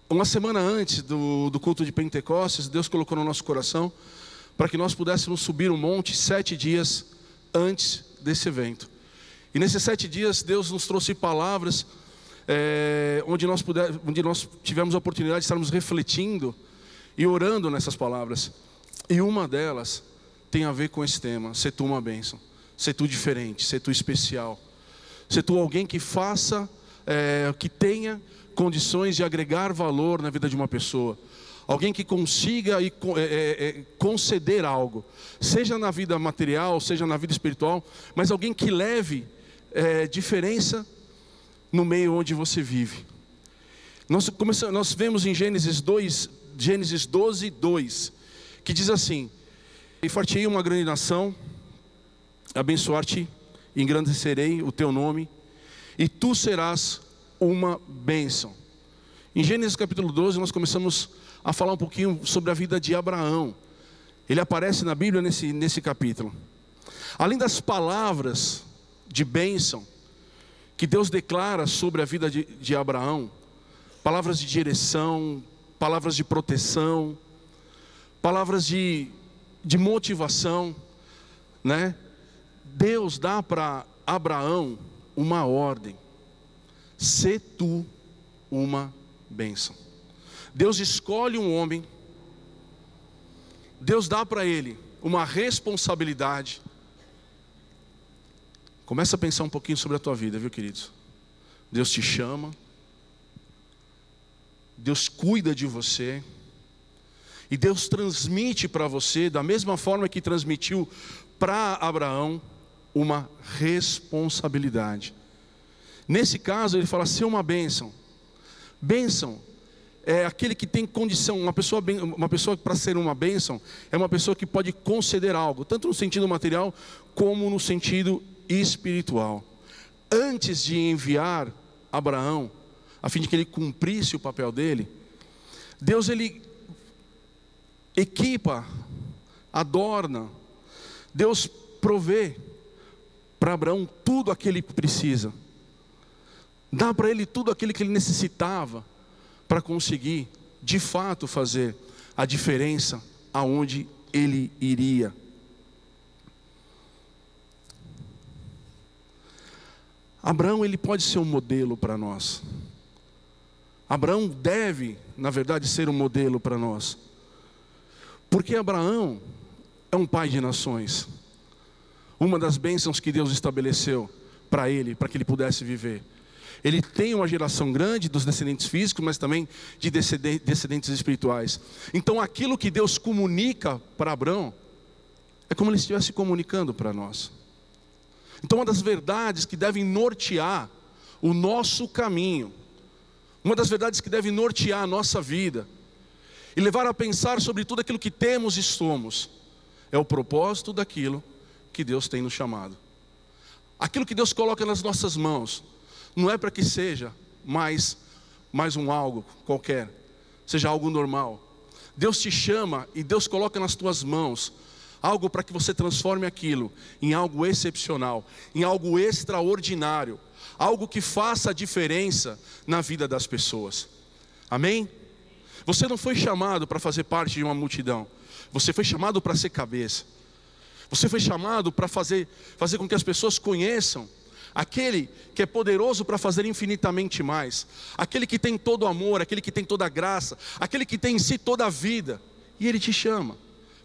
Uma semana antes do culto de Pentecostes, Deus colocou no nosso coração para que nós pudéssemos subir um monte 7 dias antes desse evento. E nesses 7 dias Deus nos trouxe palavras onde nós tivemos a oportunidade de estarmos refletindo e orando nessas palavras. E uma delas tem a ver com esse tema: ser tu uma bênção, ser tu diferente, ser tu especial, ser tu alguém que faça, que tenha condições de agregar valor na vida de uma pessoa. Alguém que consiga conceder algo, seja na vida material, seja na vida espiritual, mas alguém que leve diferença no meio onde você vive. Nós vemos em Gênesis 12, 2, que diz assim: e fartei uma grande nação, abençoar-te, engrandecerei o teu nome, e tu serás uma bênção. Em Gênesis capítulo 12 nós começamos a falar um pouquinho sobre a vida de Abraão. Ele aparece na Bíblia nesse capítulo. Além das palavras de bênção que Deus declara sobre a vida de Abraão, palavras de direção, palavras de proteção, palavras de motivação, né? Deus dá para Abraão uma ordem: sê tu uma bênção. Deus escolhe um homem, Deus dá para ele uma responsabilidade. Começa a pensar um pouquinho sobre a tua vida, viu, queridos? Deus te chama, Deus cuida de você, e Deus transmite para você, da mesma forma que transmitiu para Abraão, uma responsabilidade. Nesse caso ele fala: ser uma bênção. Bênção é aquele que tem condição. Uma pessoa para ser uma bênção é uma pessoa que pode conceder algo, tanto no sentido material como no sentido espiritual. Antes de enviar Abraão, a fim de que ele cumprisse o papel dele, Deus ele equipa, adorna, Deus provê para Abraão tudo aquilo que precisa, dá para ele tudo aquilo que ele necessitava para conseguir de fato fazer a diferença aonde ele iria. Abraão ele pode ser um modelo para nós. Abraão deve, na verdade, ser um modelo para nós, porque Abraão é um pai de nações. Uma das bênçãos que Deus estabeleceu para ele, para que ele pudesse viver. Ele tem uma geração grande dos descendentes físicos, mas também de descendentes espirituais. Então aquilo que Deus comunica para Abraão é como ele estivesse comunicando para nós. Então uma das verdades que devem nortear o nosso caminho, uma das verdades que devem nortear a nossa vida e levar a pensar sobre tudo aquilo que temos e somos, é o propósito daquilo que Deus tem nos chamado. Aquilo que Deus coloca nas nossas mãos não é para que seja mais um algo qualquer, seja algo normal. Deus te chama e Deus coloca nas tuas mãos algo para que você transforme aquilo em algo excepcional, em algo extraordinário, algo que faça a diferença na vida das pessoas. Amém? Você não foi chamado para fazer parte de uma multidão, você foi chamado para ser cabeça. Você foi chamado para fazer com que as pessoas conheçam aquele que é poderoso para fazer infinitamente mais, aquele que tem todo o amor, aquele que tem toda a graça, aquele que tem em si toda a vida. E Ele te chama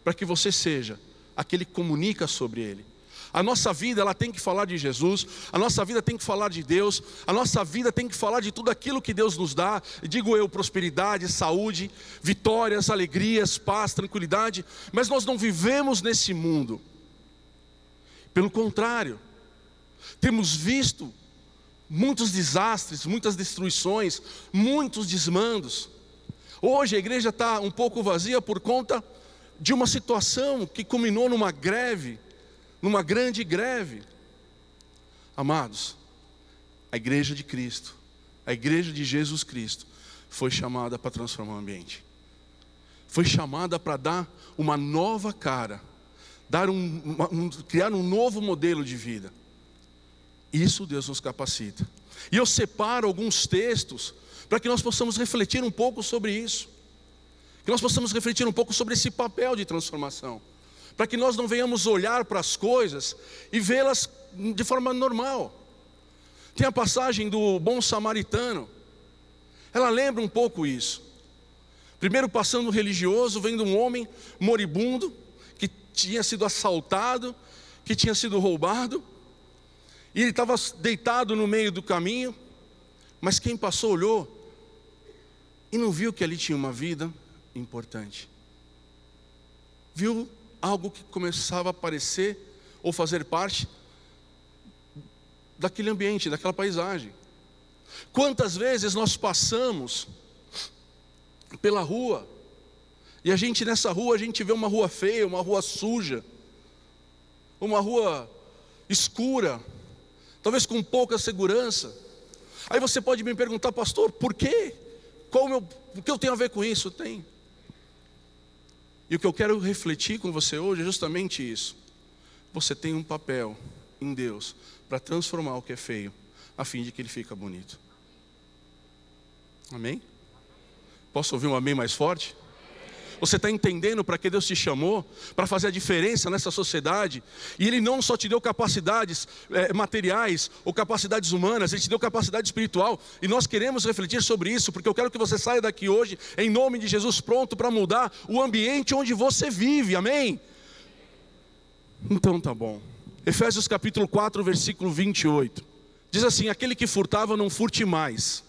para que você seja aquele que comunica sobre Ele. A nossa vida ela tem que falar de Jesus, a nossa vida tem que falar de Deus, a nossa vida tem que falar de tudo aquilo que Deus nos dá. Digo eu, prosperidade, saúde, vitórias, alegrias, paz, tranquilidade. Mas nós não vivemos nesse mundo. Pelo contrário, temos visto muitos desastres, muitas destruições, muitos desmandos. Hoje a igreja está um pouco vazia por conta de uma situação que culminou numa greve, numa grande greve. Amados, a igreja de Cristo, a igreja de Jesus Cristo, foi chamada para transformar o ambiente. Foi chamada para dar uma nova cara, criar um novo modelo de vida. Isso Deus nos capacita. E eu separo alguns textos para que nós possamos refletir um pouco sobre isso, que nós possamos refletir um pouco sobre esse papel de transformação, para que nós não venhamos olhar para as coisas e vê-las de forma normal. Tem a passagem do bom samaritano, ela lembra um pouco isso. Primeiro, passando um religioso, vendo um homem moribundo, que tinha sido assaltado, que tinha sido roubado, e ele estava deitado no meio do caminho, mas quem passou olhou e não viu que ali tinha uma vida importante. Viu algo que começava a aparecer ou fazer parte daquele ambiente, daquela paisagem. Quantas vezes nós passamos pela rua e nessa rua a gente vê uma rua feia, uma rua suja, uma rua escura, talvez com pouca segurança. Aí você pode me perguntar: pastor, por quê? O que eu tenho a ver com isso? Tem. E o que eu quero refletir com você hoje é justamente isso. Você tem um papel em Deus para transformar o que é feio, a fim de que ele fique bonito. Amém? Posso ouvir um amém mais forte? Você está entendendo para que Deus te chamou? Para fazer a diferença nessa sociedade. E Ele não só te deu capacidades materiais ou capacidades humanas, Ele te deu capacidade espiritual. E nós queremos refletir sobre isso, porque eu quero que você saia daqui hoje, em nome de Jesus, pronto para mudar o ambiente onde você vive. Amém? Então tá bom. Efésios capítulo 4, versículo 28. Diz assim: aquele que furtava, não furte mais,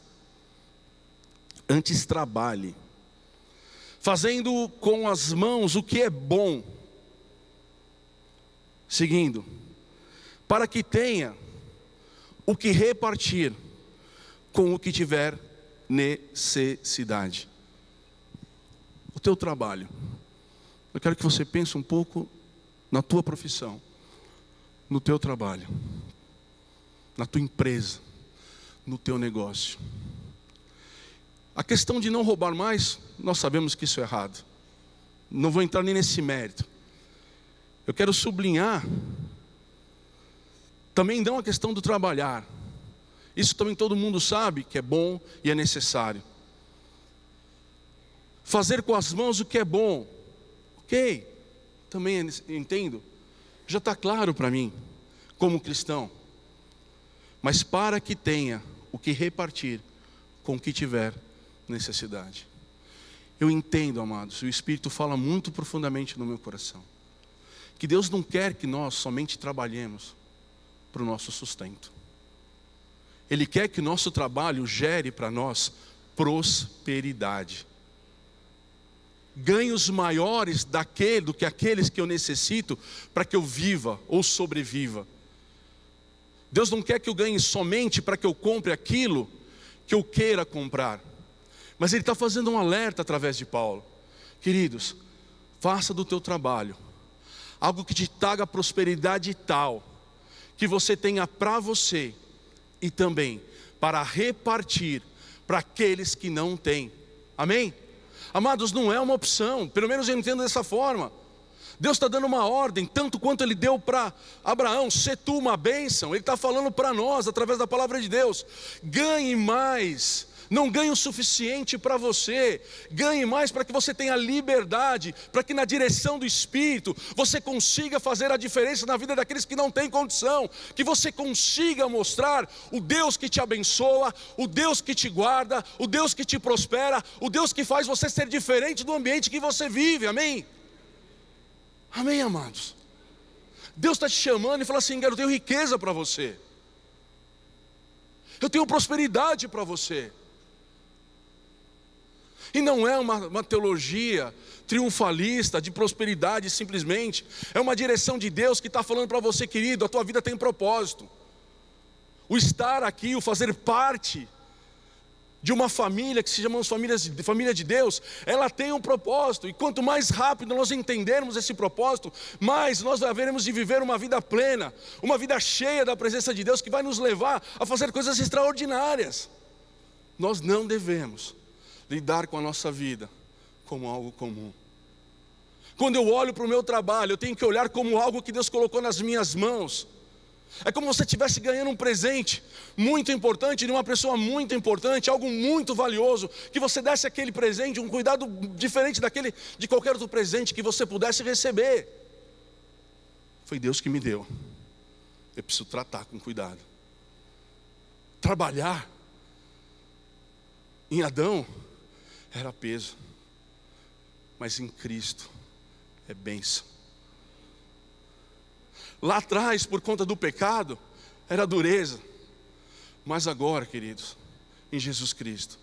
antes trabalhe, fazendo com as mãos o que é bom, seguindo, para que tenha o que repartir com o que tiver necessidade. O teu trabalho. Eu quero que você pense um pouco na tua profissão, no teu trabalho, na tua empresa, no teu negócio. A questão de não roubar mais, nós sabemos que isso é errado. Não vou entrar nem nesse mérito. Eu quero sublinhar também não a questão do trabalhar. Isso também todo mundo sabe que é bom e é necessário. Fazer com as mãos o que é bom, ok, também entendo. Já está claro para mim, como cristão. Mas para que tenha o que repartir com o que tiver necessidade. Eu entendo, amados, o Espírito fala muito profundamente no meu coração, que Deus não quer que nós somente trabalhemos para o nosso sustento. Ele quer que o nosso trabalho gere para nós prosperidade, ganhos maiores do que aqueles que eu necessito para que eu viva ou sobreviva. Deus não quer que eu ganhe somente para que eu compre aquilo que eu queira comprar. Mas Ele está fazendo um alerta através de Paulo. Queridos, faça do teu trabalho algo que te traga prosperidade tal, que você tenha para você e também para repartir para aqueles que não têm. Amém? Amados, não é uma opção, pelo menos eu entendo dessa forma. Deus está dando uma ordem, tanto quanto Ele deu para Abraão: sê tu uma bênção. Ele está falando para nós, através da palavra de Deus: ganhe mais. Não ganhe o suficiente para você, ganhe mais para que você tenha liberdade, para que na direção do Espírito você consiga fazer a diferença na vida daqueles que não têm condição, que você consiga mostrar o Deus que te abençoa, o Deus que te guarda, o Deus que te prospera, o Deus que faz você ser diferente do ambiente que você vive. Amém? Amém, amados? Deus está te chamando e fala assim: eu tenho riqueza para você, eu tenho prosperidade para você. E não é uma teologia triunfalista de prosperidade simplesmente. É uma direção de Deus que está falando para você: querido, a tua vida tem propósito. O estar aqui, o fazer parte de uma família que se chama família de Deus, ela tem um propósito. E quanto mais rápido nós entendermos esse propósito, mais nós haveremos de viver uma vida plena, uma vida cheia da presença de Deus, que vai nos levar a fazer coisas extraordinárias. Nós não devemos lidar com a nossa vida como algo comum. Quando eu olho para o meu trabalho, eu tenho que olhar como algo que Deus colocou nas minhas mãos, É como se você estivesse ganhando um presente muito importante, de uma pessoa muito importante, algo muito valioso, que você desse aquele presente, um cuidado diferente daquele, de qualquer outro presente que você pudesse receber. Foi Deus que me deu. Eu preciso tratar com cuidado. Trabalhar em Adão era peso, mas em Cristo é bênção. Lá atrás, por conta do pecado, era dureza. Mas agora, queridos, em Jesus Cristo,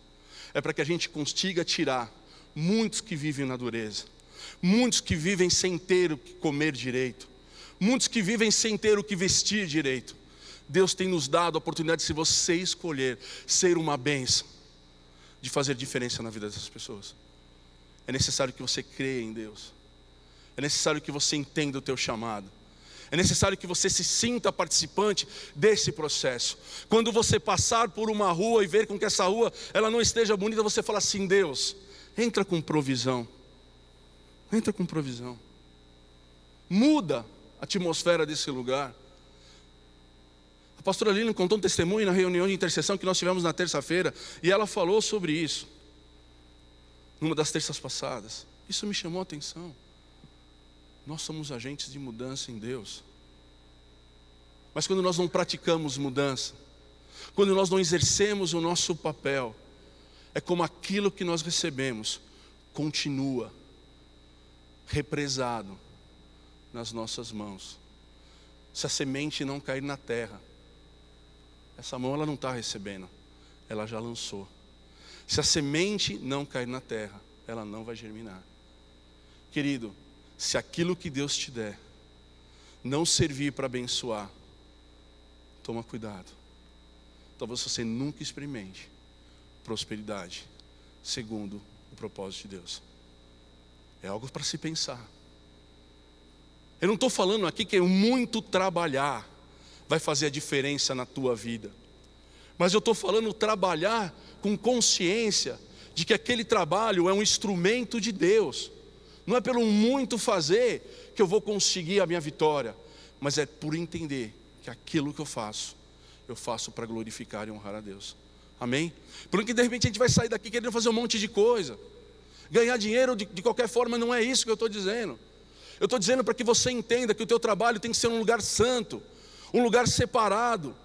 é para que a gente consiga tirar muitos que vivem na dureza, muitos que vivem sem ter o que comer direito, muitos que vivem sem ter o que vestir direito. Deus tem nos dado a oportunidade, se você escolher ser uma bênção, de fazer diferença na vida dessas pessoas. É necessário que você creia em Deus. É necessário que você entenda o teu chamado. É necessário que você se sinta participante desse processo. Quando você passar por uma rua e ver com que essa rua ela não esteja bonita, você fala assim: Deus, entra com provisão. Entra com provisão. Muda a atmosfera desse lugar. A pastora Lilian contou um testemunho na reunião de intercessão que nós tivemos na terça-feira, e ela falou sobre isso, numa das terças passadas. Isso me chamou a atenção. Nós somos agentes de mudança em Deus. Mas quando nós não praticamos mudança, quando nós não exercemos o nosso papel, é como aquilo que nós recebemos continua represado nas nossas mãos. Se a semente não cair na terra, essa mão ela não está recebendo, ela já lançou. Se a semente não cair na terra, ela não vai germinar. Querido, se aquilo que Deus te der não servir para abençoar, toma cuidado. Talvez você nunca experimente prosperidade segundo o propósito de Deus. É algo para se pensar. Eu não estou falando aqui que muito trabalhar vai fazer a diferença na tua vida, mas eu estou falando trabalhar com consciência de que aquele trabalho é um instrumento de Deus. Não é pelo muito fazer que eu vou conseguir a minha vitória, mas é por entender que aquilo que eu faço para glorificar e honrar a Deus. Amém? Porque de repente a gente vai sair daqui querendo fazer um monte de coisa. Ganhar dinheiro de qualquer forma, não é isso que eu estou dizendo. Eu estou dizendo para que você entenda que o teu trabalho tem que ser um lugar santo, um lugar separado,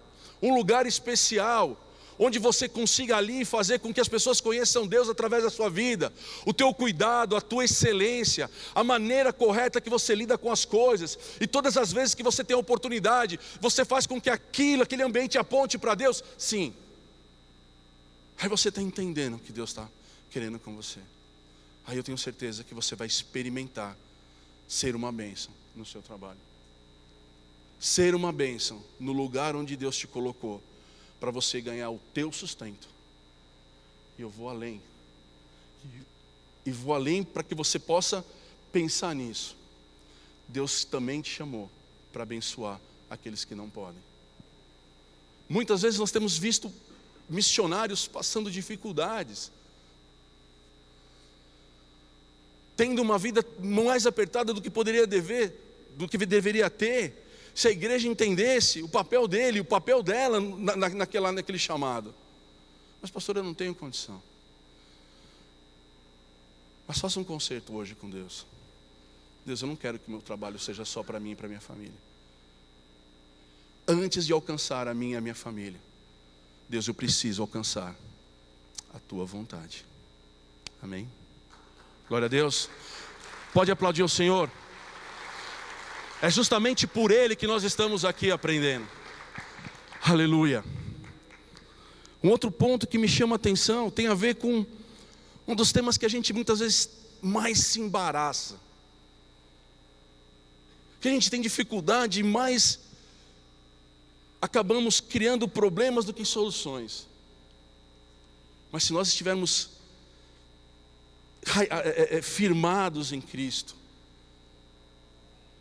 um lugar especial, onde você consiga ali fazer com que as pessoas conheçam Deus através da sua vida, o teu cuidado, a tua excelência, a maneira correta que você lida com as coisas, e todas as vezes que você tem a oportunidade, você faz com que aquele ambiente aponte para Deus. Sim, aí você está entendendo o que Deus está querendo com você. Aí eu tenho certeza que você vai experimentar ser uma bênção no seu trabalho, ser uma bênção no lugar onde Deus te colocou, para você ganhar o teu sustento. E eu vou além. E vou além para que você possa pensar nisso. Deus também te chamou para abençoar aqueles que não podem. Muitas vezes nós temos visto missionários passando dificuldades, tendo uma vida mais apertada do que deveria ter. Se a igreja entendesse o papel dele, o papel dela naquele chamado. Mas pastor, eu não tenho condição. Mas faça um concerto hoje com Deus. Deus, eu não quero que o meu trabalho seja só para mim e para minha família. Antes de alcançar a minha e a minha família, Deus, eu preciso alcançar a tua vontade. Amém? Glória a Deus. Pode aplaudir o Senhor. É justamente por Ele que nós estamos aqui aprendendo. Aleluia. Um outro ponto que me chama a atenção tem a ver com um dos temas que a gente muitas vezes mais se embaraça, que a gente tem dificuldade e mais acabamos criando problemas do que soluções. Mas se nós estivermos firmados em Cristo,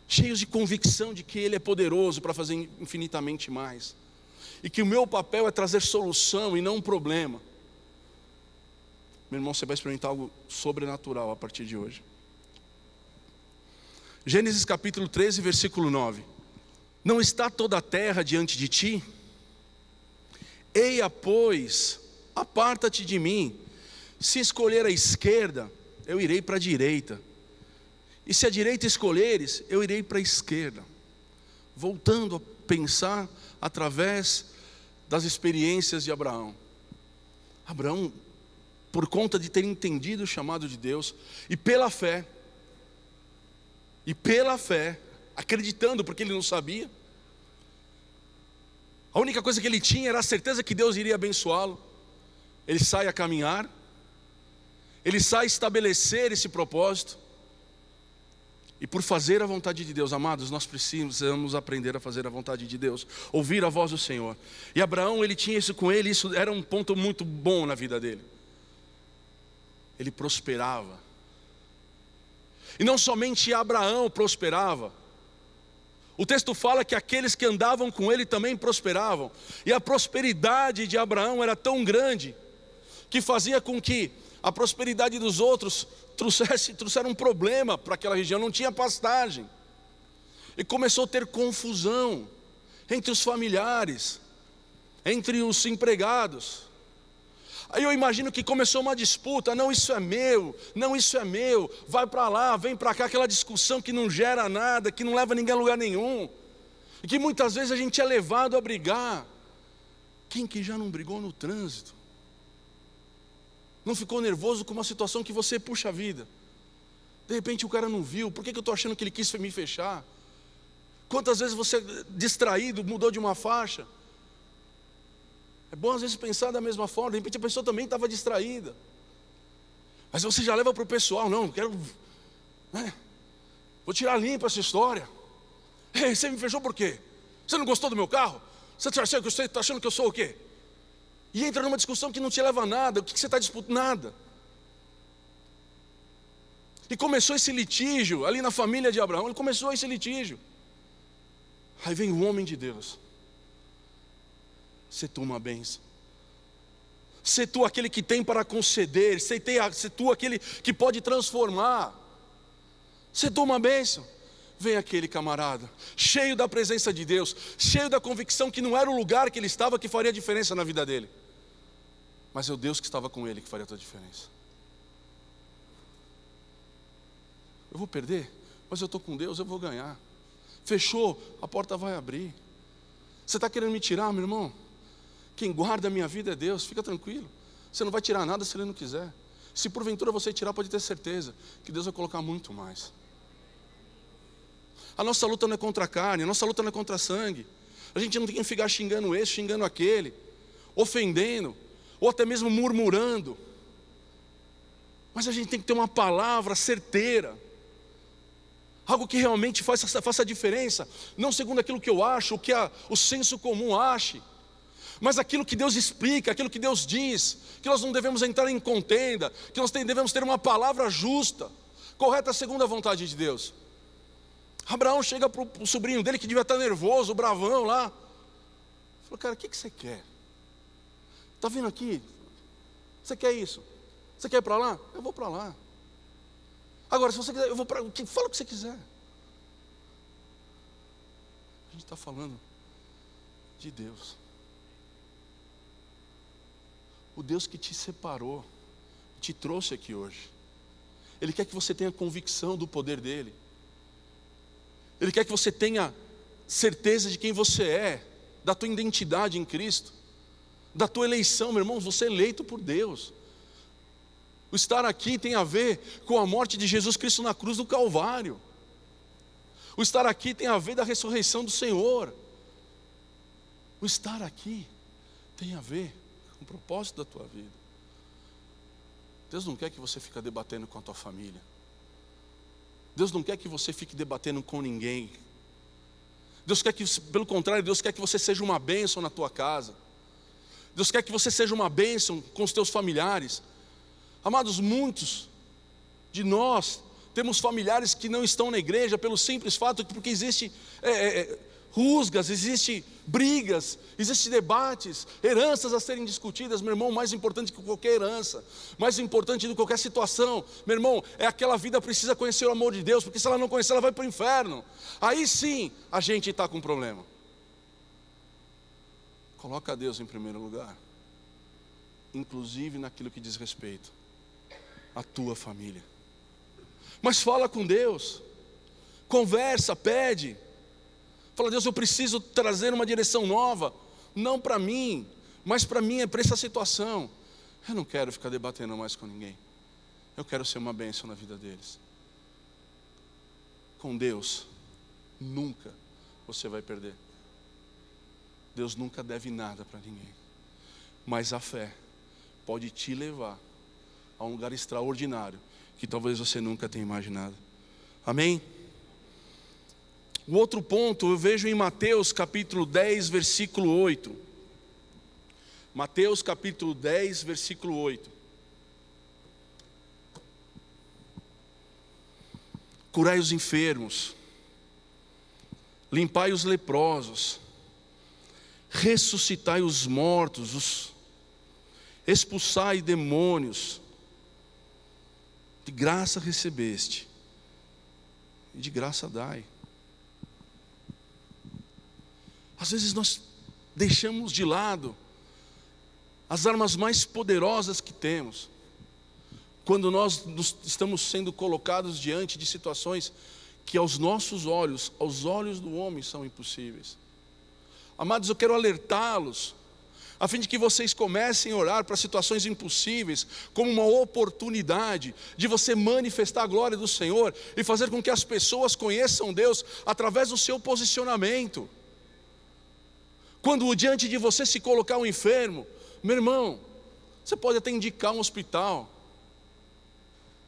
cheios de convicção de que Ele é poderoso para fazer infinitamente mais, e que o meu papel é trazer solução e não um problema, meu irmão, você vai experimentar algo sobrenatural a partir de hoje. Gênesis capítulo 13, versículo 9. Não está toda a terra diante de ti? Eia, pois, aparta-te de mim. Se escolher a esquerda, eu irei para a direita. E se a direita escolheres, eu irei para a esquerda. Voltando a pensar através das experiências de Abraão. Abraão, por conta de ter entendido o chamado de Deus, e pela fé, acreditando, porque ele não sabia, a única coisa que ele tinha era a certeza que Deus iria abençoá-lo. Ele sai a caminhar, ele sai a estabelecer esse propósito, e por fazer a vontade de Deus, amados, nós precisamos aprender a fazer a vontade de Deus, ouvir a voz do Senhor. E Abraão, ele tinha isso com ele, isso era um ponto muito bom na vida dele. Ele prosperava. E não somente Abraão prosperava, o texto fala que aqueles que andavam com ele também prosperavam. E a prosperidade de Abraão era tão grande, que fazia com que a prosperidade dos outros trouxeram um problema para aquela região. Não tinha pastagem, e começou a ter confusão entre os familiares, entre os empregados. Aí eu imagino que começou uma disputa: não, isso é meu, não, isso é meu, vai para lá, vem para cá, aquela discussão que não gera nada, que não leva ninguém a lugar nenhum, e que muitas vezes a gente é levado a brigar. Quem que já não brigou no trânsito? Não ficou nervoso com uma situação que você, puxa vida, de repente o cara não viu, por que eu estou achando que ele quis me fechar? Quantas vezes você, distraído, mudou de uma faixa? É bom às vezes pensar da mesma forma. De repente a pessoa também estava distraída, mas você já leva para o pessoal: não, quero, vou tirar limpo essa história. Ei, você me fechou por quê? Você não gostou do meu carro? Você está achando que eu sou o quê? E entra numa discussão que não te leva a nada. O que você está disputando? Nada. E começou esse litígio ali na família de Abraão. Ele começou esse litígio. Aí vem o homem de Deus: se tu uma bênção, se tu aquele que tem para conceder, se tu aquele que pode transformar, se tu uma bênção. Vem aquele camarada, cheio da presença de Deus, cheio da convicção que não era o lugar que ele estava que faria diferença na vida dele, mas é o Deus que estava com ele que faria toda a diferença. Eu vou perder, mas eu estou com Deus, eu vou ganhar. Fechou, a porta vai abrir. Você está querendo me tirar, meu irmão? Quem guarda a minha vida é Deus, fica tranquilo. Você não vai tirar nada se Ele não quiser. Se porventura você tirar, pode ter certeza que Deus vai colocar muito mais. A nossa luta não é contra a carne, a nossa luta não é contra sangue. A gente não tem que ficar xingando esse, xingando aquele, ofendendo, ou até mesmo murmurando. Mas a gente tem que ter uma palavra certeira, algo que realmente faça a diferença, não segundo aquilo que eu acho, o que o senso comum ache, mas aquilo que Deus explica, aquilo que Deus diz, que nós não devemos entrar em contenda, que nós devemos ter uma palavra justa, correta segundo a vontade de Deus. Abraão chega para o sobrinho dele, que devia estar nervoso, bravão lá, falou: cara, o que você quer? Está vindo aqui? Você quer isso? Você quer ir para lá? Eu vou para lá. Agora, se você quiser, eu vou para... Fala o que você quiser. A gente está falando de Deus. O Deus que te separou, te trouxe aqui hoje. Ele quer que você tenha convicção do poder dEle. Ele quer que você tenha certeza de quem você é, da tua identidade em Cristo, da tua eleição, meu irmão. Você é eleito por Deus. O estar aqui tem a ver com a morte de Jesus Cristo na cruz do Calvário. O estar aqui tem a ver da ressurreição do Senhor. O estar aqui tem a ver com o propósito da tua vida. Deus não quer que você fique debatendo com a tua família. Deus não quer que você fique debatendo com ninguém. Deus quer que, pelo contrário, Deus quer que você seja uma bênção na tua casa. Deus quer que você seja uma bênção com os teus familiares. Amados, muitos de nós temos familiares que não estão na igreja pelo simples fato de porque existe rusgas, existem brigas, existem debates, heranças a serem discutidas. Meu irmão, mais importante que qualquer herança, mais importante do que qualquer situação, meu irmão, é aquela vida precisa conhecer o amor de Deus, porque se ela não conhecer, ela vai para o inferno. Aí sim, a gente está com um problema. Coloca Deus em primeiro lugar, inclusive naquilo que diz respeito à tua família. Mas fala com Deus, conversa, pede. Fala: Deus, eu preciso trazer uma direção nova, não para mim, mas para essa situação. Eu não quero ficar debatendo mais com ninguém. Eu quero ser uma bênção na vida deles. Com Deus, nunca você vai perder. Deus nunca deve nada para ninguém. Mas a fé pode te levar a um lugar extraordinário que talvez você nunca tenha imaginado. Amém? O outro ponto eu vejo em Mateus capítulo 10, versículo 8. Mateus capítulo 10, versículo 8. Curai os enfermos, limpai os leprosos, ressuscitai os mortos, expulsai demônios. De graça recebeste, e de graça dai. Às vezes nós deixamos de lado as armas mais poderosas que temos, quando nós estamos sendo colocados diante de situações que aos nossos olhos, aos olhos do homem, são impossíveis. Amados, eu quero alertá-los, a fim de que vocês comecem a orar para situações impossíveis, como uma oportunidade de você manifestar a glória do Senhor, e fazer com que as pessoas conheçam Deus, através do seu posicionamento. Quando diante de você se colocar um enfermo, meu irmão, você pode até indicar um hospital,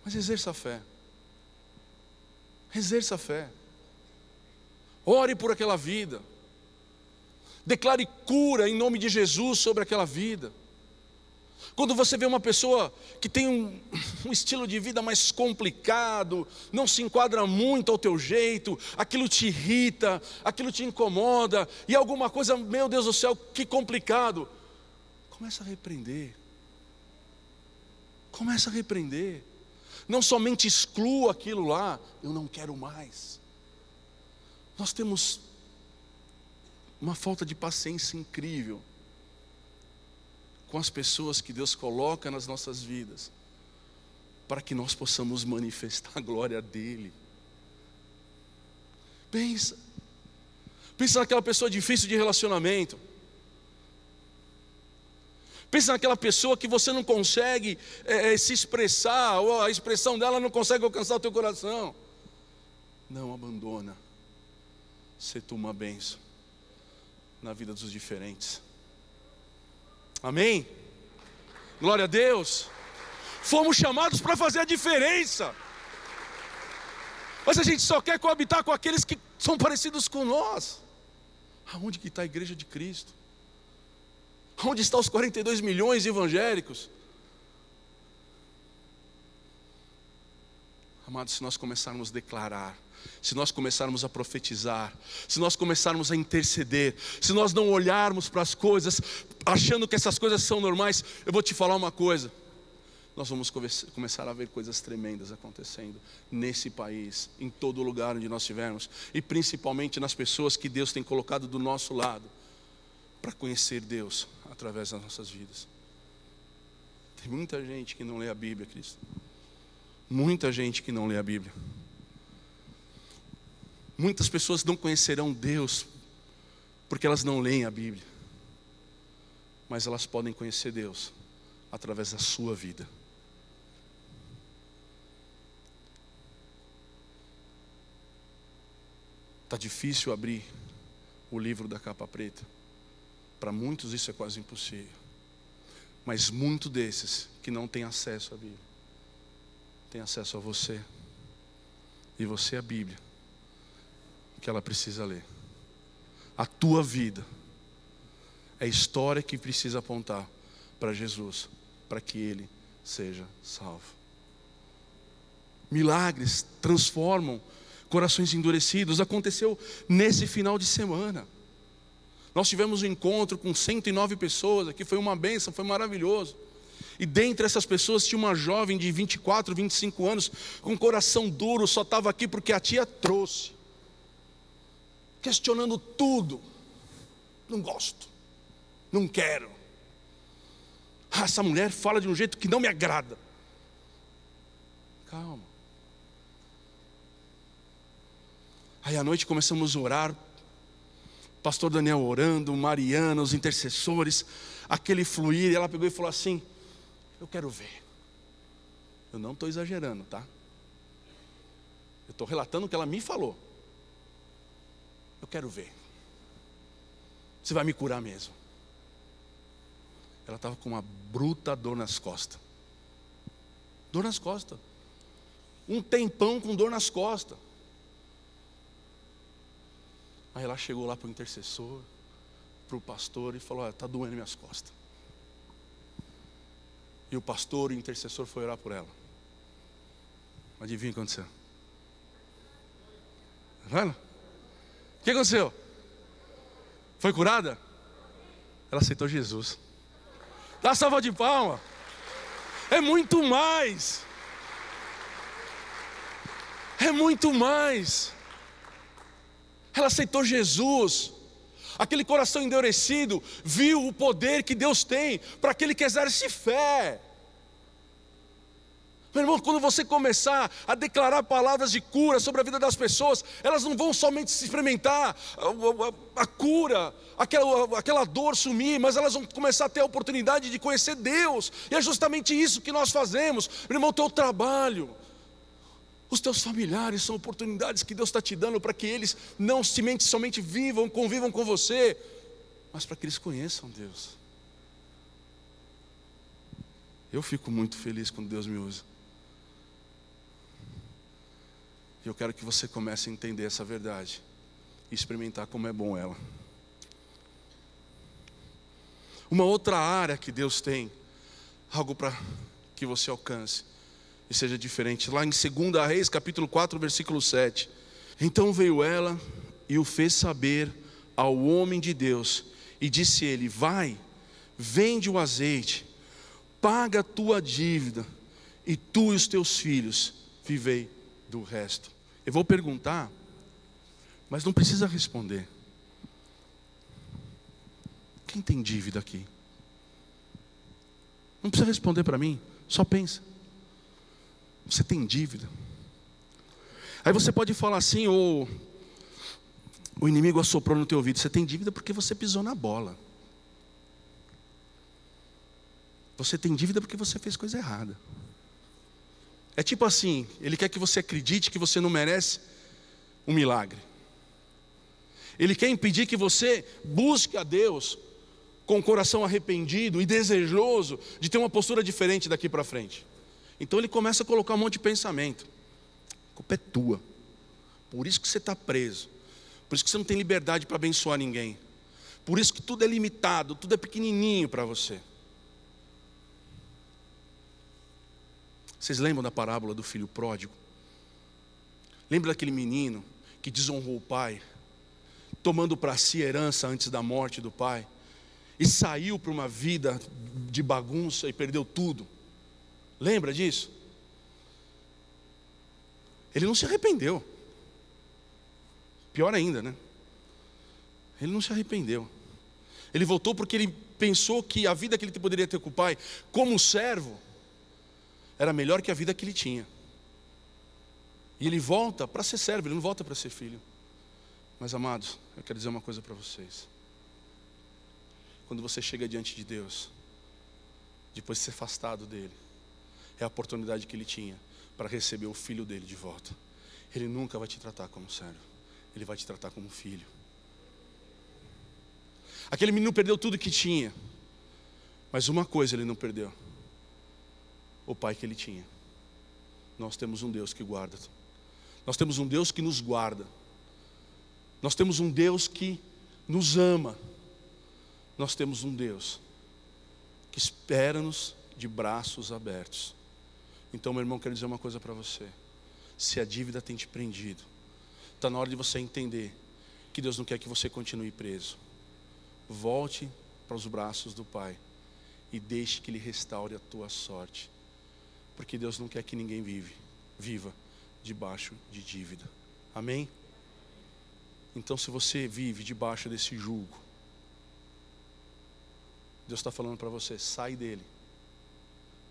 mas exerça a fé. Exerça a fé. Ore por aquela vida. Declare cura em nome de Jesus sobre aquela vida. Quando você vê uma pessoa que tem um estilo de vida mais complicado, não se enquadra muito ao teu jeito, aquilo te irrita, aquilo te incomoda, e alguma coisa, meu Deus do céu, que complicado. Começa a repreender. Começa a repreender. Não somente exclua aquilo lá, eu não quero mais. Nós temos uma falta de paciência incrível com as pessoas que Deus coloca nas nossas vidas, para que nós possamos manifestar a glória dEle. Pensa naquela pessoa difícil de relacionamento. Pensa naquela pessoa que você não consegue se expressar, ou a expressão dela não consegue alcançar o teu coração. Não abandona. Ser tu uma bênção na vida dos diferentes. Amém? Glória a Deus. Fomos chamados para fazer a diferença, mas a gente só quer coabitar com aqueles que são parecidos com nós. Aonde que está a igreja de Cristo? Onde estão os 42 milhões de evangélicos? Amados, se nós começarmos a declarar, se nós começarmos a profetizar, se nós começarmos a interceder, se nós não olharmos para as coisas achando que essas coisas são normais, eu vou te falar uma coisa: nós vamos começar a ver coisas tremendas acontecendo nesse país, em todo lugar onde nós estivermos, e principalmente nas pessoas que Deus tem colocado do nosso lado, para conhecer Deus através das nossas vidas. Tem muita gente que não lê a Bíblia, Cristo. Muita gente que não lê a Bíblia. Muitas pessoas não conhecerão Deus porque elas não leem a Bíblia, mas elas podem conhecer Deus através da sua vida. Está difícil abrir o livro da capa preta. Para muitos isso é quase impossível. Mas muitos desses que não têm acesso à Bíblia, têm acesso a você. E você a Bíblia que ela precisa ler. A tua vida é a história que precisa apontar para Jesus, para que Ele seja salvo. Milagres transformam corações endurecidos. Aconteceu nesse final de semana. Nós tivemos um encontro com 109 pessoas aqui, foi uma bênção, foi maravilhoso. E dentre essas pessoas tinha uma jovem de 24, 25 anos, com coração duro, só estava aqui porque a tia trouxe, questionando tudo. Não gosto, não quero. Essa mulher fala de um jeito que não me agrada. Calma. Aí à noite começamos a orar, pastor Daniel orando, Mariana, os intercessores, aquele fluir, e ela pegou e falou assim: eu quero ver. Eu não estou exagerando, tá? Eu estou relatando o que ela me falou. Eu quero ver. Você vai me curar mesmo. Ela estava com uma bruta dor nas costas. Dor nas costas. Um tempão com dor nas costas. Aí ela chegou lá para o intercessor, para o pastor, e falou: está doendo minhas costas. E o pastor e o intercessor foi orar por ela. Adivinha o que aconteceu? Tá vendo? O que aconteceu? Foi curada? Ela aceitou Jesus. Dá uma salva de palma. É muito mais. É muito mais. Ela aceitou Jesus. Aquele coração endurecido viu o poder que Deus tem para aquele que exerce fé. Meu irmão, quando você começar a declarar palavras de cura sobre a vida das pessoas, elas não vão somente se experimentar a cura, aquela dor sumir, mas elas vão começar a ter a oportunidade de conhecer Deus. E é justamente isso que nós fazemos. Meu irmão, o teu trabalho, os teus familiares são oportunidades que Deus está te dando para que eles não somente vivam, convivam com você, mas para que eles conheçam Deus. Eu fico muito feliz quando Deus me usa. E eu quero que você comece a entender essa verdade e experimentar como é bom ela. Uma outra área que Deus tem, algo para que você alcance e seja diferente. Lá em 2 Reis, capítulo 4, versículo 7. Então veio ela e o fez saber ao homem de Deus, e disse ele: vai, vende o azeite, paga a tua dívida, e tu e os teus filhos vivei do resto. Eu vou perguntar, mas não precisa responder. Quem tem dívida aqui? Não precisa responder para mim, só pensa. Você tem dívida? Aí você pode falar assim, ou o inimigo assoprou no teu ouvido: você tem dívida porque você pisou na bola. Você tem dívida porque você fez coisa errada. É tipo assim, ele quer que você acredite que você não merece um milagre. Ele quer impedir que você busque a Deus com o coração arrependido e desejoso de ter uma postura diferente daqui para frente. Então ele começa a colocar um monte de pensamento. A culpa é tua. Por isso que você está preso. Por isso que você não tem liberdade para abençoar ninguém. Por isso que tudo é limitado, tudo é pequenininho para você. Vocês lembram da parábola do filho pródigo? Lembra daquele menino que desonrou o pai, tomando para si a herança antes da morte do pai, e saiu para uma vida de bagunça e perdeu tudo? Lembra disso? Ele não se arrependeu. Pior ainda, né? Ele não se arrependeu. Ele voltou porque ele pensou que a vida que ele poderia ter com o pai, como servo, era melhor que a vida que ele tinha. E ele volta para ser servo, ele não volta para ser filho. Mas amados, eu quero dizer uma coisa para vocês. Quando você chega diante de Deus, depois de ser afastado dele, é a oportunidade que ele tinha para receber o filho dele de volta. Ele nunca vai te tratar como servo, ele vai te tratar como filho. Aquele menino perdeu tudo que tinha, mas uma coisa ele não perdeu: o pai que ele tinha. Nós temos um Deus que guarda. Nós temos um Deus que nos guarda. Nós temos um Deus que nos ama. Nós temos um Deus que espera-nos de braços abertos. Então, meu irmão, quero dizer uma coisa para você. Se a dívida tem te prendido, Está na hora de você entender que Deus não quer que você continue preso. Volte para os braços do Pai e deixe que Ele restaure a tua sorte, porque Deus não quer que ninguém viva debaixo de dívida. Amém? Então, se você vive debaixo desse jugo, Deus está falando para você, sai dele,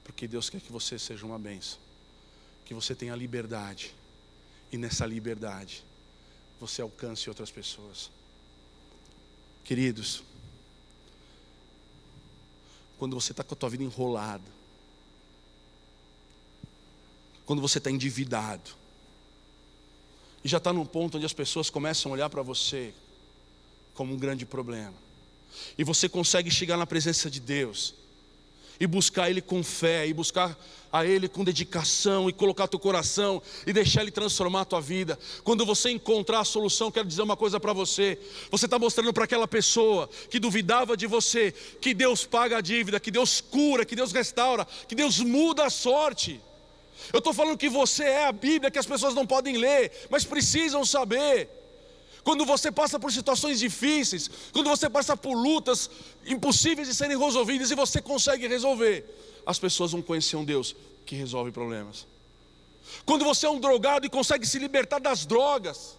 porque Deus quer que você seja uma bênção, que você tenha liberdade, e nessa liberdade você alcance outras pessoas. Queridos, quando você está com a tua vida enrolada, quando você está endividado, e já está num ponto onde as pessoas começam a olhar para você como um grande problema, e você consegue chegar na presença de Deus e buscar Ele com fé, e buscar a Ele com dedicação, e colocar teu coração e deixar Ele transformar a tua vida. Quando você encontrar a solução, quero dizer uma coisa para você. Você está mostrando para aquela pessoa que duvidava de você, que Deus paga a dívida, que Deus cura, que Deus restaura, que Deus muda a sorte. Eu estou falando que você é a Bíblia, que as pessoas não podem ler, mas precisam saber. Quando você passa por situações difíceis, quando você passa por lutas impossíveis de serem resolvidas e você consegue resolver, as pessoas vão conhecer um Deus que resolve problemas. Quando você é um drogado e consegue se libertar das drogas,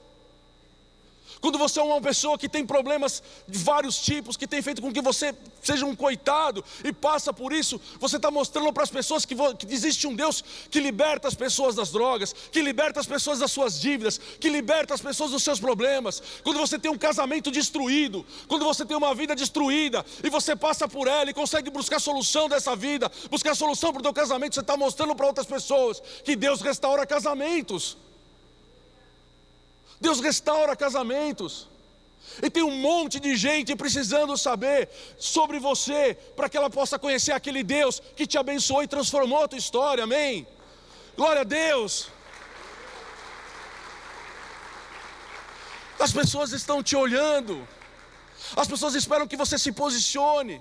quando você é uma pessoa que tem problemas de vários tipos, que tem feito com que você seja um coitado e passa por isso, você está mostrando para as pessoas que existe um Deus que liberta as pessoas das drogas, que liberta as pessoas das suas dívidas, que liberta as pessoas dos seus problemas. Quando você tem um casamento destruído, quando você tem uma vida destruída e você passa por ela e consegue buscar solução dessa vida, buscar solução para o teu casamento, você está mostrando para outras pessoas que Deus restaura casamentos. Deus restaura casamentos. E tem um monte de gente precisando saber sobre você, para que ela possa conhecer aquele Deus que te abençoou e transformou a tua história. Amém? Glória a Deus. As pessoas estão te olhando, as pessoas esperam que você se posicione.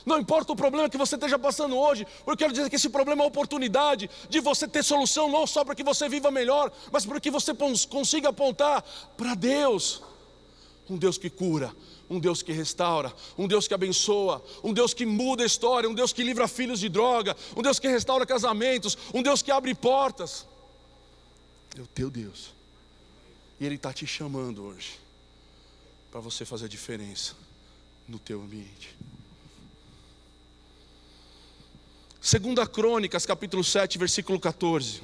Não importa o problema que você esteja passando hoje, eu quero dizer que esse problema é uma oportunidade de você ter solução, não só para que você viva melhor, mas para que você consiga apontar para Deus. Um Deus que cura, um Deus que restaura, um Deus que abençoa, um Deus que muda a história, um Deus que livra filhos de droga, um Deus que restaura casamentos, um Deus que abre portas. É o teu Deus. E Ele está te chamando hoje para você fazer a diferença no teu ambiente. 2 Crônicas, capítulo 7, versículo 14.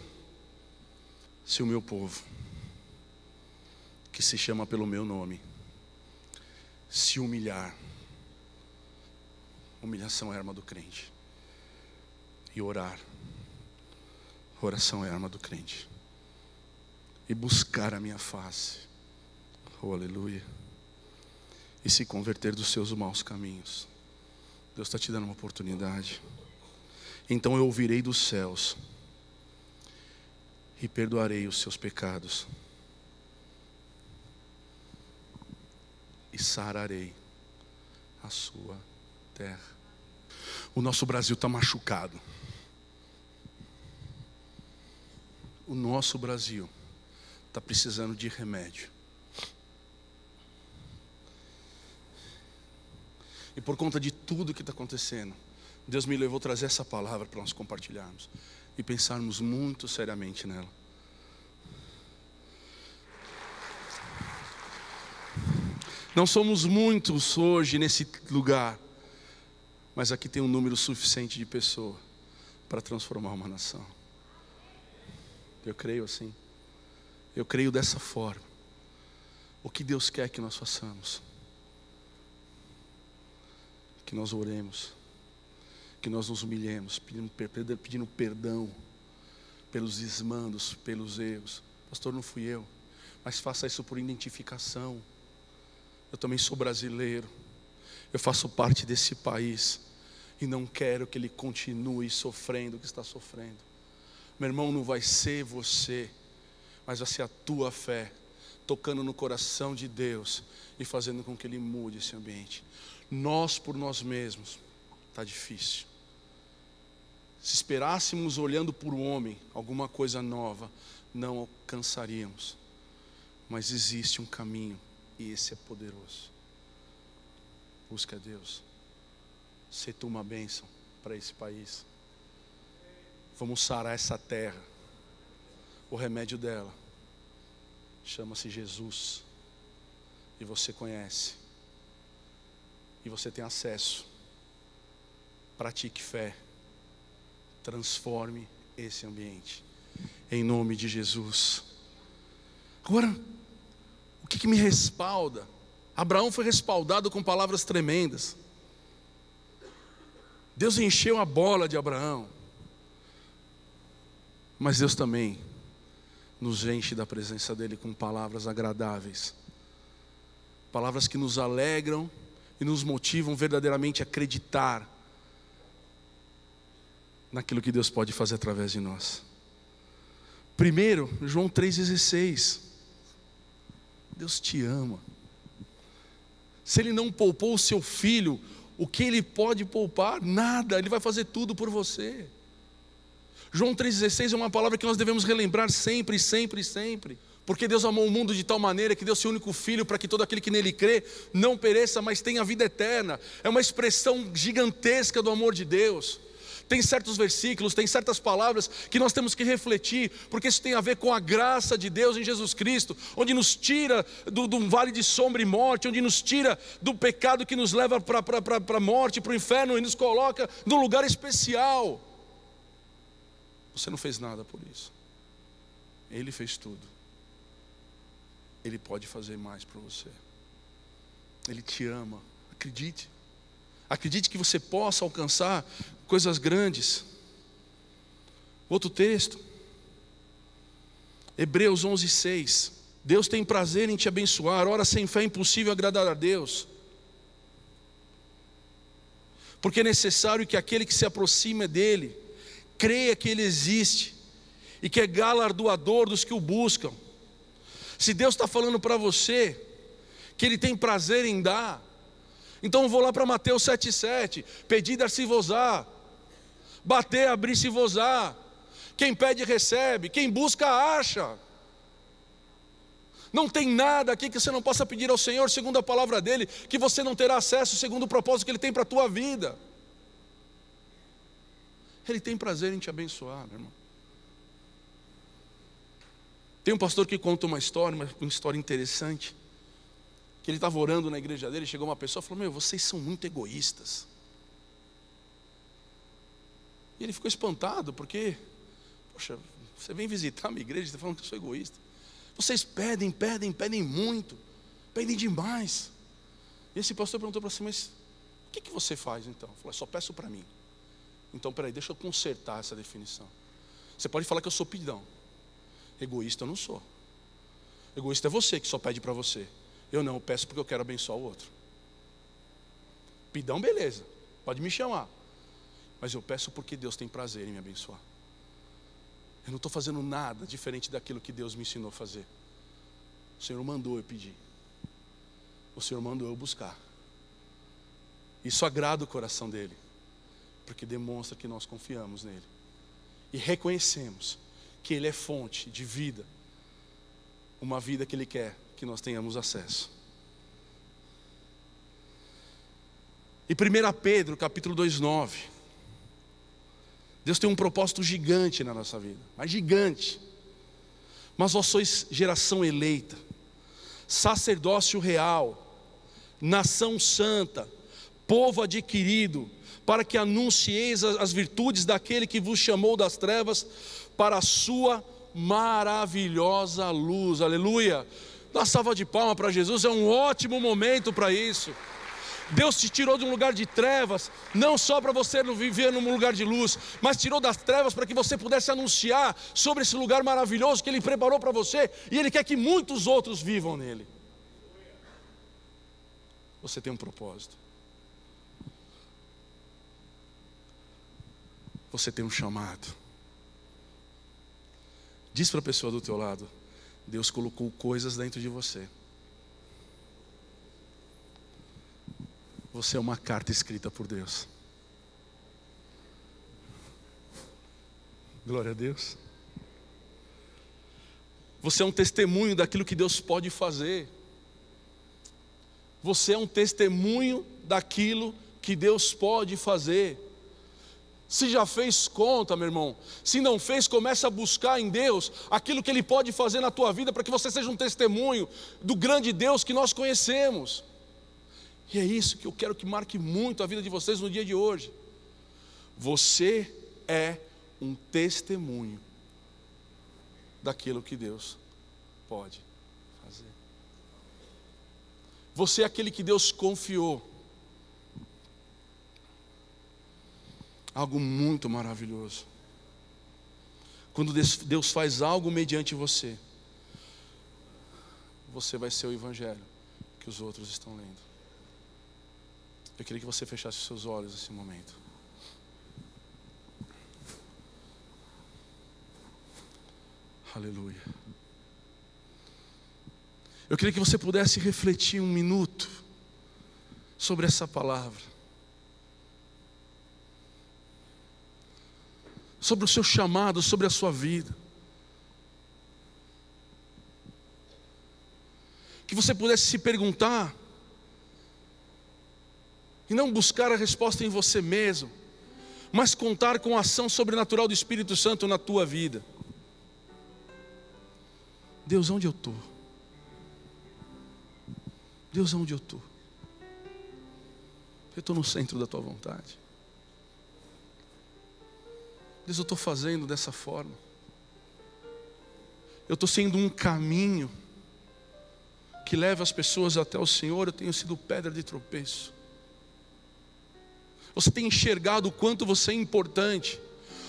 Se o meu povo, que se chama pelo meu nome, se humilhar, humilhação é arma do crente, e orar, oração é arma do crente, e buscar a minha face, oh aleluia, e se converter dos seus maus caminhos, Deus está te dando uma oportunidade. Então eu ouvirei dos céus e perdoarei os seus pecados e sararei a sua terra. O nosso Brasil está machucado. O nosso Brasil está precisando de remédio. E por conta de tudo que está acontecendo, Deus me levou a trazer essa palavra para nós compartilharmos e pensarmos muito seriamente nela. Não somos muitos hoje nesse lugar, mas aqui tem um número suficiente de pessoas para transformar uma nação. Eu creio assim. Eu creio dessa forma. O que Deus quer que nós façamos? Que nós oremos, que nós nos humilhemos, pedindo perdão pelos desmandos, pelos erros. Pastor, não fui eu, mas faça isso por identificação. Eu também sou brasileiro, eu faço parte desse país e não quero que ele continue sofrendo o que está sofrendo. Meu irmão, não vai ser você, mas vai ser a tua fé tocando no coração de Deus e fazendo com que Ele mude esse ambiente. Nós por nós mesmos está difícil. Se esperássemos olhando por um homem alguma coisa nova, não alcançaríamos. Mas existe um caminho, e esse é poderoso. Busca a Deus. Se tu uma bênção para esse país. Vamos sarar essa terra. O remédio dela chama-se Jesus. E você conhece. E você tem acesso. Pratique fé. Transforme esse ambiente. Em nome de Jesus. Agora, o que me respalda? Abraão foi respaldado com palavras tremendas. Deus encheu a bola de Abraão. Mas Deus também nos enche da presença dEle com palavras agradáveis. Palavras que nos alegram e nos motivam verdadeiramente a acreditar naquilo que Deus pode fazer através de nós. Primeiro, João 3,16. Deus te ama. Se Ele não poupou o seu filho, o que Ele pode poupar? Nada, Ele vai fazer tudo por você. João 3,16 é uma palavra que nós devemos relembrar sempre, sempre, sempre. Porque Deus amou o mundo de tal maneira que deu seu único filho para que todo aquele que nele crê não pereça, mas tenha vida eterna. É uma expressão gigantesca do amor de Deus. Tem certos versículos, tem certas palavras que nós temos que refletir, porque isso tem a ver com a graça de Deus em Jesus Cristo, onde nos tira do vale de sombra e morte, onde nos tira do pecado que nos leva para a morte, para o inferno, e nos coloca num lugar especial. Você não fez nada por isso. Ele fez tudo. Ele pode fazer mais por você. Ele te ama. Acredite. Acredite que você possa alcançar coisas grandes. Outro texto, Hebreus 11:6. Deus tem prazer em te abençoar. Ora, sem fé é impossível agradar a Deus. Porque é necessário que aquele que se aproxima dele creia que Ele existe e que é galardoador dos que o buscam. Se Deus está falando para você que Ele tem prazer em dar, então eu vou lá para Mateus 7,7. Pedi, dar-se-vos-á. Bater, abrir-se-vos-á. Quem pede, recebe. Quem busca, acha. Não tem nada aqui que você não possa pedir ao Senhor, segundo a palavra dEle, que você não terá acesso, segundo o propósito que Ele tem para a tua vida. Ele tem prazer em te abençoar, meu irmão. Tem um pastor que conta uma história interessante. Que ele estava orando na igreja dele, chegou uma pessoa e falou: vocês são muito egoístas. E ele ficou espantado, porque, poxa, você vem visitar a minha igreja e está falando que eu sou egoísta. Vocês pedem muito, pedem demais. E esse pastor perguntou para si: mas o que você faz então? Ele falou: só peço para mim. Então, peraí, deixa eu consertar essa definição. Você pode falar que eu sou pidão. Egoísta eu não sou. Egoísta é você que só pede para você. Eu não, eu peço porque eu quero abençoar o outro. Pidão, beleza, pode me chamar. Mas eu peço porque Deus tem prazer em me abençoar. Eu não estou fazendo nada diferente daquilo que Deus me ensinou a fazer. O Senhor mandou eu pedir. O Senhor mandou eu buscar. Isso agrada o coração dEle, porque demonstra que nós confiamos nele e reconhecemos que Ele é fonte de vida, uma vida que Ele quer que nós tenhamos acesso. E 1 Pedro capítulo 2:9, Deus tem um propósito gigante na nossa vida, mas gigante. Mas vós sois geração eleita, sacerdócio real, nação santa, povo adquirido, para que anuncieis as virtudes daquele que vos chamou das trevas para a sua maravilhosa luz. Aleluia! Dá uma salva de palmas para Jesus, é um ótimo momento para isso. Deus te tirou de um lugar de trevas, não só para você não viver num lugar de luz, mas tirou das trevas para que você pudesse anunciar sobre esse lugar maravilhoso que Ele preparou para você, e Ele quer que muitos outros vivam nele. Você tem um propósito. Você tem um chamado. Diz para a pessoa do teu lado: Deus colocou coisas dentro de você. Você é uma carta escrita por Deus. Glória a Deus. Você é um testemunho daquilo que Deus pode fazer. Você é um testemunho daquilo que Deus pode fazer. Se já fez, conta, meu irmão. Se não fez, começa a buscar em Deus aquilo que Ele pode fazer na tua vida, para que você seja um testemunho do grande Deus que nós conhecemos. E é isso que eu quero que marque muito a vida de vocês no dia de hoje. Você é um testemunho daquilo que Deus pode fazer. Você é aquele que Deus confiou algo muito maravilhoso. Quando Deus faz algo mediante você, você vai ser o evangelho que os outros estão lendo. Eu queria que você fechasse os seus olhos nesse momento. Aleluia. Eu queria que você pudesse refletir um minuto sobre essa palavra, sobre o seu chamado, sobre a sua vida. Que você pudesse se perguntar e não buscar a resposta em você mesmo, mas contar com a ação sobrenatural do Espírito Santo na tua vida. Deus, onde eu estou? Deus, onde eu estou? Eu estou no centro da tua vontade. Deus, eu estou fazendo dessa forma. Eu estou sendo um caminho que leva as pessoas até o Senhor. Eu tenho sido pedra de tropeço. Você tem enxergado o quanto você é importante?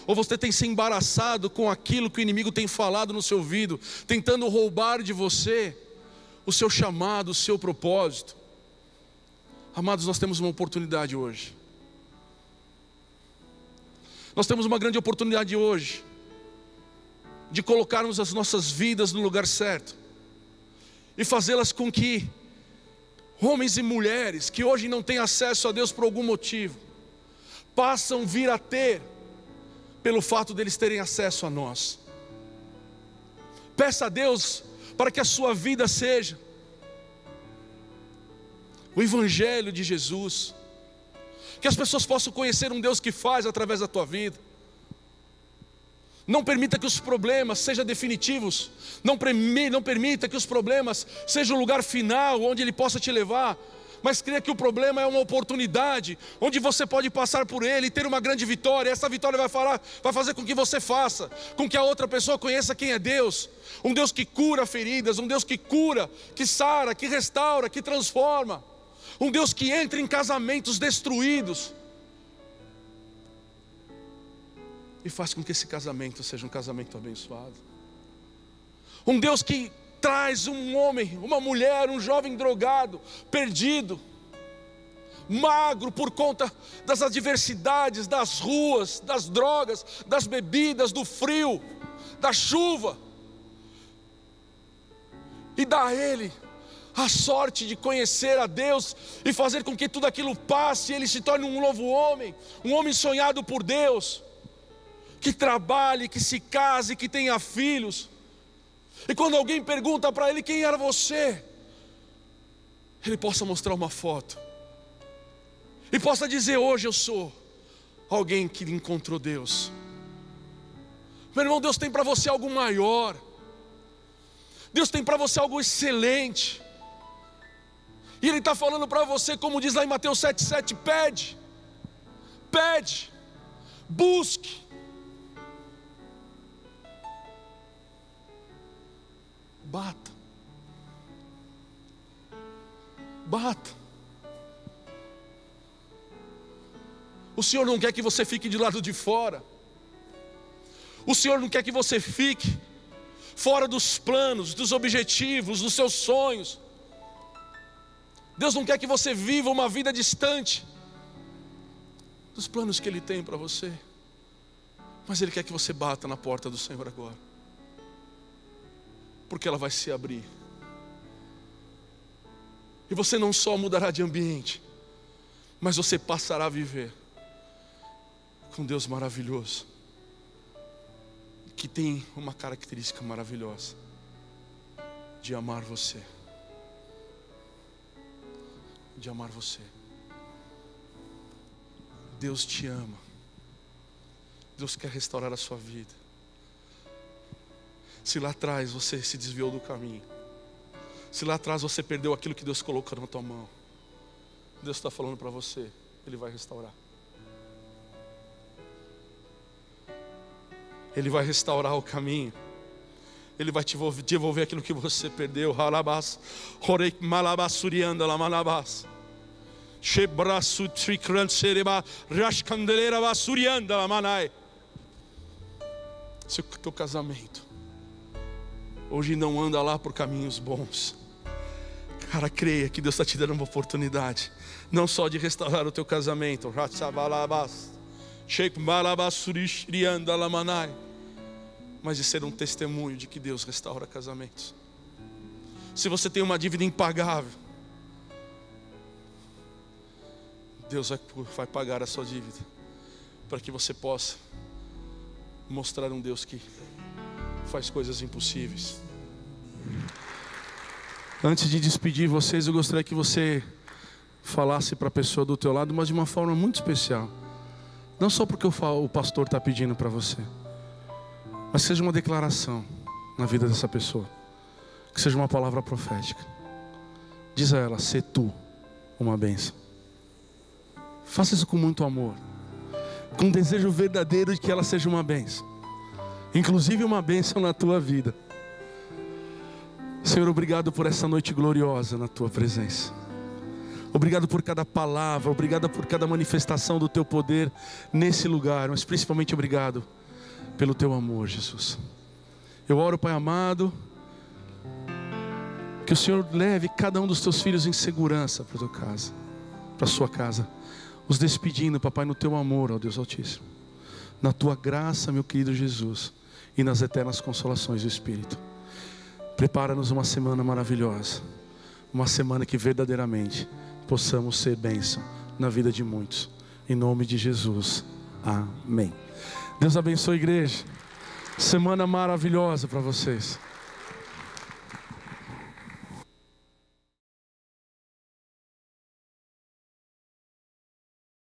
Ou você tem se embaraçado com aquilo que o inimigo tem falado no seu ouvido, tentando roubar de você o seu chamado, o seu propósito? Amados, nós temos uma oportunidade hoje. Nós temos uma grande oportunidade hoje de colocarmos as nossas vidas no lugar certo e fazê-las com que homens e mulheres que hoje não têm acesso a Deus por algum motivo, passam a vir a ter, pelo fato deles terem acesso a nós. Peça a Deus para que a sua vida seja o Evangelho de Jesus, que as pessoas possam conhecer um Deus que faz através da tua vida. Não permita que os problemas sejam definitivos, não permita que os problemas sejam o lugar final onde Ele possa te levar, mas creia que o problema é uma oportunidade, onde você pode passar por ele e ter uma grande vitória. Essa vitória vai fazer com que você faça, com que a outra pessoa conheça quem é Deus. Um Deus que cura feridas, um Deus que cura, que sara, que restaura, que transforma. Um Deus que entra em casamentos destruídos e faz com que esse casamento seja um casamento abençoado. Um Deus que traz um homem, uma mulher, um jovem drogado, perdido, magro por conta das adversidades, das ruas, das drogas, das bebidas, do frio, da chuva, e dá a ele a sorte de conhecer a Deus e fazer com que tudo aquilo passe e ele se torne um novo homem, um homem sonhado por Deus, que trabalhe, que se case, que tenha filhos. E quando alguém pergunta para ele quem era você, ele possa mostrar uma foto e possa dizer: hoje eu sou alguém que encontrou Deus. Meu irmão, Deus tem para você algo maior. Deus tem para você algo excelente. E Ele está falando para você, como diz lá em Mateus 7,7: pede, busque. Bata. O Senhor não quer que você fique de lado de fora. O Senhor não quer que você fique fora dos planos, dos objetivos, dos seus sonhos. Deus não quer que você viva uma vida distante dos planos que Ele tem para você. Mas Ele quer que você bata na porta do Senhor agora, porque ela vai se abrir. E você não só mudará de ambiente, mas você passará a viver com Deus maravilhoso, que tem uma característica maravilhosa. de amar você. De amar você. Deus te ama. Deus quer restaurar a sua vida. Se lá atrás você se desviou do caminho, se lá atrás você perdeu aquilo que Deus colocou na tua mão, Deus está falando para você, Ele vai restaurar. Ele vai restaurar o caminho. Ele vai te devolver aquilo que você perdeu. Halabas, horek malabasurianda la malabas. Shebrasu trikran sereba rashkandelera basurianda la manai. Se o teu casamento hoje não anda lá por caminhos bons, cara, creia que Deus está te dando uma oportunidade, não só de restaurar o teu casamento, mas de ser um testemunho de que Deus restaura casamentos. Se você tem uma dívida impagável, Deus vai pagar a sua dívida, para que você possa mostrar um Deus que faz coisas impossíveis. Antes de despedir vocês, eu gostaria que você falasse para a pessoa do teu lado, mas de uma forma muito especial. Não só porque o pastor está pedindo para você, mas seja uma declaração na vida dessa pessoa, que seja uma palavra profética. Diz a ela: sê tu uma bênção. Faça isso com muito amor, com um desejo verdadeiro de que ela seja uma bênção, inclusive uma bênção na tua vida. Senhor, obrigado por essa noite gloriosa na tua presença. Obrigado por cada palavra, obrigado por cada manifestação do teu poder nesse lugar, mas principalmente obrigado pelo teu amor, Jesus. Eu oro, Pai amado, que o Senhor leve cada um dos teus filhos em segurança para a tua casa, para a sua casa, os despedindo, Papai, no teu amor, ó Deus Altíssimo, na tua graça, meu querido Jesus, e nas eternas consolações do Espírito. Prepara-nos uma semana maravilhosa, uma semana que verdadeiramente possamos ser bênção na vida de muitos, em nome de Jesus, amém. Deus abençoe a igreja. Semana maravilhosa para vocês.